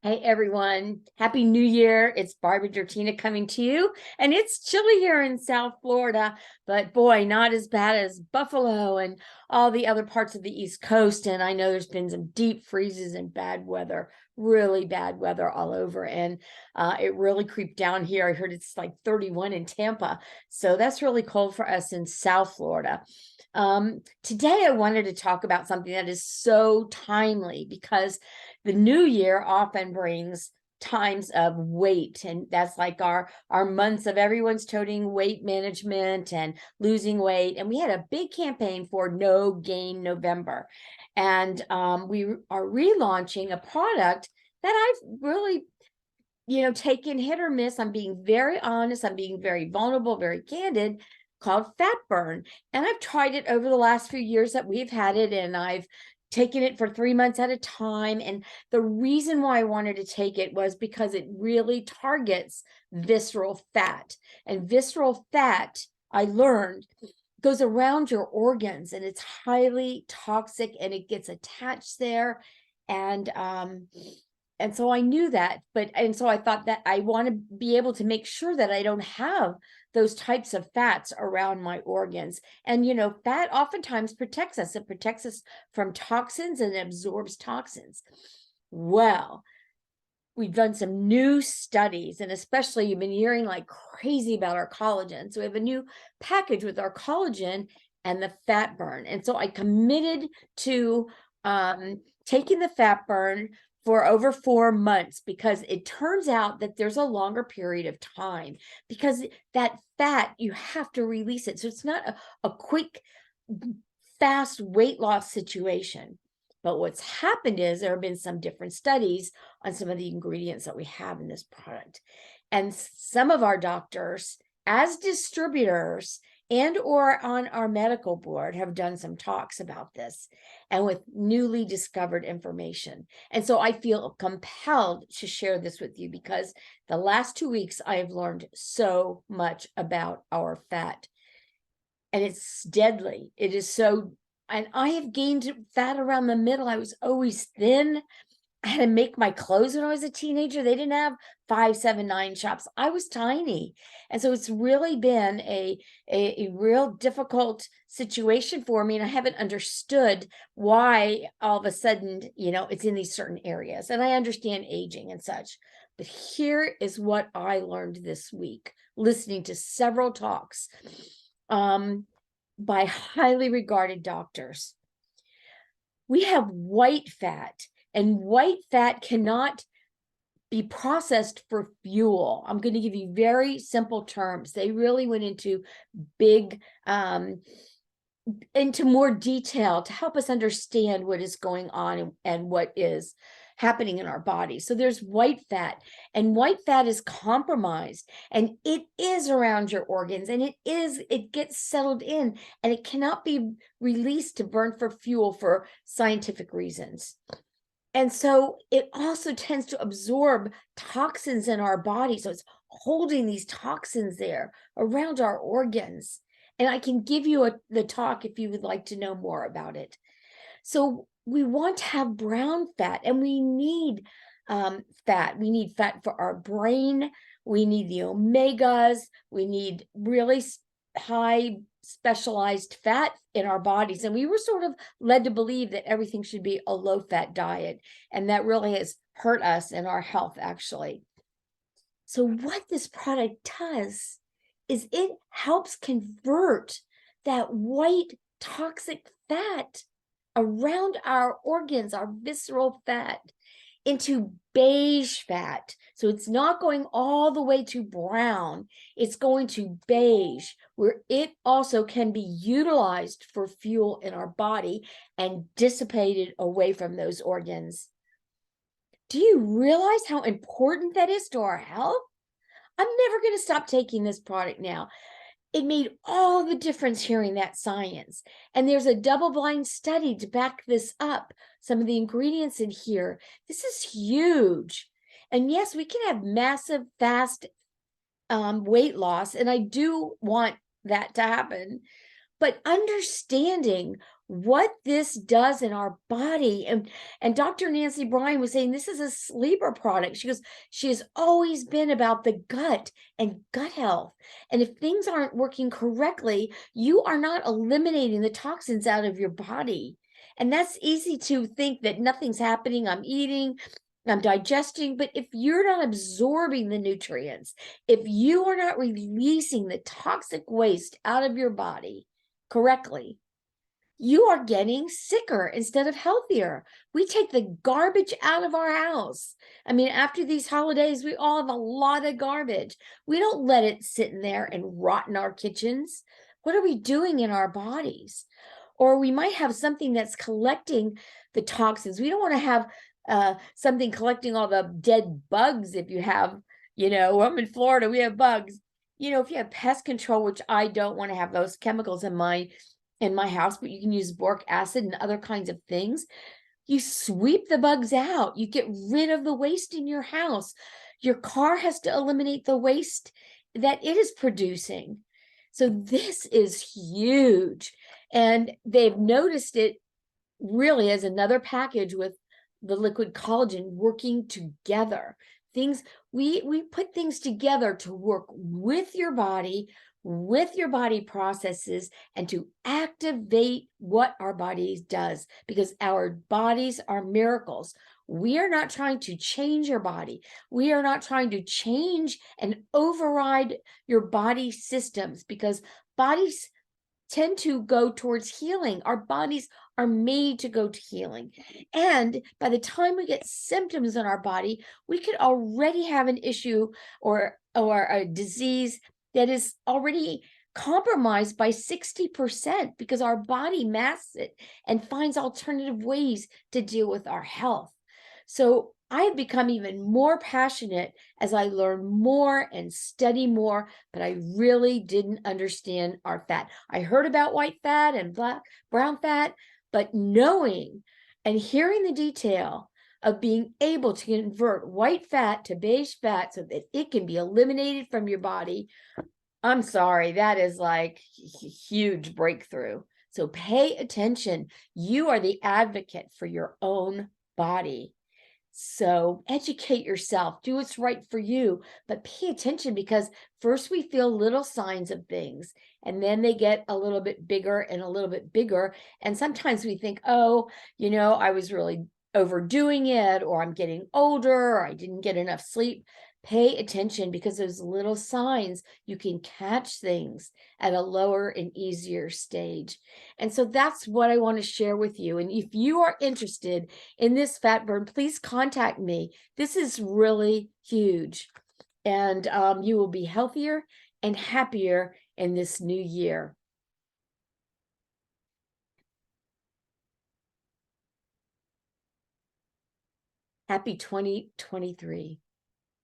Hey everyone, Happy New Year. It's Barbara Drtina coming to you. And it's chilly here in South Florida, but boy, not as bad as Buffalo and all the other parts of the East Coast. And I know there's been some deep freezes and bad weather, really bad weather all over. And it really creeped down here. I heard it's like 31 in Tampa. So that's really cold for us in South Florida. Today I wanted to talk about something that is so timely because the new year often brings times of weight, and that's like our months of everyone's toting weight management and losing weight. And we had a big campaign for No Gain November, and we are relaunching a product that I've really taken hit or miss. I'm being very honest, I'm being very vulnerable, very candid, called Fat Burn. And I've tried it over the last few years that we've had it, and I've taken it for 3 months at a time. And the reason why I wanted to take it was because it really targets visceral fat. And visceral fat, I learned, goes around your organs, and it's highly toxic, and it gets attached there. And so I knew that, and so I thought that I want to be able to make sure that I don't have those types of fats around my organs. And fat oftentimes protects us. It protects us from toxins and absorbs toxins. Well, we've done some new studies, and especially you've been hearing like crazy about our collagen. So we have a new package with our collagen and the fat burn. And so I committed to taking the fat burn for over 4 months, because it turns out that there's a longer period of time, because that fat, you have to release it. So it's not a quick, fast weight loss situation. But what's happened is there have been some different studies on some of the ingredients that we have in this product. And some of our doctors, as distributors and or on our medical board, have done some talks about this, and with newly discovered information. And so I feel compelled to share this with you, because the last 2 weeks I have learned so much about our fat, and it's deadly. It is so, and I have gained fat around the middle. I was always thin. I had to make my clothes when I was a teenager. They didn't have 5, 7, 9 shops. I was tiny. And so it's really been a real difficult situation for me. And I haven't understood why all of a sudden, it's in these certain areas. And I understand aging and such. But here is what I learned this week, listening to several talks by highly regarded doctors. We have white fat. And white fat cannot be processed for fuel. I'm going to give you very simple terms. They really went into into more detail to help us understand what is going on and what is happening in our body. So there's white fat, and white fat is compromised, and it is around your organs, and it gets settled in, and it cannot be released to burn for fuel for scientific reasons. And so it also tends to absorb toxins in our body. So it's holding these toxins there around our organs. And I can give you the talk if you would like to know more about it. So we want to have brown fat, and we need fat. We need fat for our brain. We need the omegas. We need really high specialized fat in our bodies. And we were sort of led to believe that everything should be a low-fat diet. And that really has hurt us in our health, actually. So what this product does is it helps convert that white toxic fat around our organs, our visceral fat, into beige fat. So it's not going all the way to brown, it's going to beige, where it also can be utilized for fuel in our body and dissipated away from those organs. Do you realize how important that is to our health? I'm never going to stop taking this product now. It made all the difference hearing that science. And there's a double-blind study to back this up. Some of the ingredients in here, this is huge. And yes, we can have massive, fast weight loss, and I do want that to happen. But understanding what this does in our body. And Dr. Nancy Bryan was saying this is a sleeper product. She goes, she has always been about the gut and gut health. And if things aren't working correctly, you are not eliminating the toxins out of your body. And that's easy to think that nothing's happening. I'm eating, I'm digesting, but if you're not absorbing the nutrients, if you are not releasing the toxic waste out of your body correctly, you are getting sicker instead of healthier. We take the garbage out of our house. I mean, after these holidays, we all have a lot of garbage. We don't let it sit in there and rot in our kitchens. What are we doing in our bodies? Or we might have something that's collecting the toxins. We don't want to have something collecting all the dead bugs. If you have, I'm in Florida, we have bugs. If you have pest control, which I don't want to have those chemicals in my house, but you can use boric acid and other kinds of things. You sweep the bugs out. You get rid of the waste in your house. Your car has to eliminate the waste that it is producing. So this is huge. And they've noticed it really as another package with the liquid collagen working together. We put things together to work with your body processes, and to activate what our bodies does, because our bodies are miracles. We are not trying to change your body. We are not trying to change and override your body systems, because bodies tend to go towards healing. Our bodies are made to go to healing. And by the time we get symptoms in our body, we could already have an issue or a disease that is already compromised by 60%, because our body masks it and finds alternative ways to deal with our health. So I have become even more passionate as I learn more and study more, but I really didn't understand our fat. I heard about white fat and brown fat, but knowing and hearing the detail of being able to convert white fat to beige fat so that it can be eliminated from your body, I'm sorry, that is like a huge breakthrough. So pay attention. You are the advocate for your own body. So educate yourself, do what's right for you, but pay attention, because first we feel little signs of things, and then they get a little bit bigger and a little bit bigger. And sometimes we think, oh, I was really overdoing it, or I'm getting older, or I didn't get enough sleep. Pay attention, because those little signs, you can catch things at a lower and easier stage. And so that's what I want to share with you. And if you are interested in this fat burn, please contact me. This is really huge. And you will be healthier and happier in this new year. Happy 2023.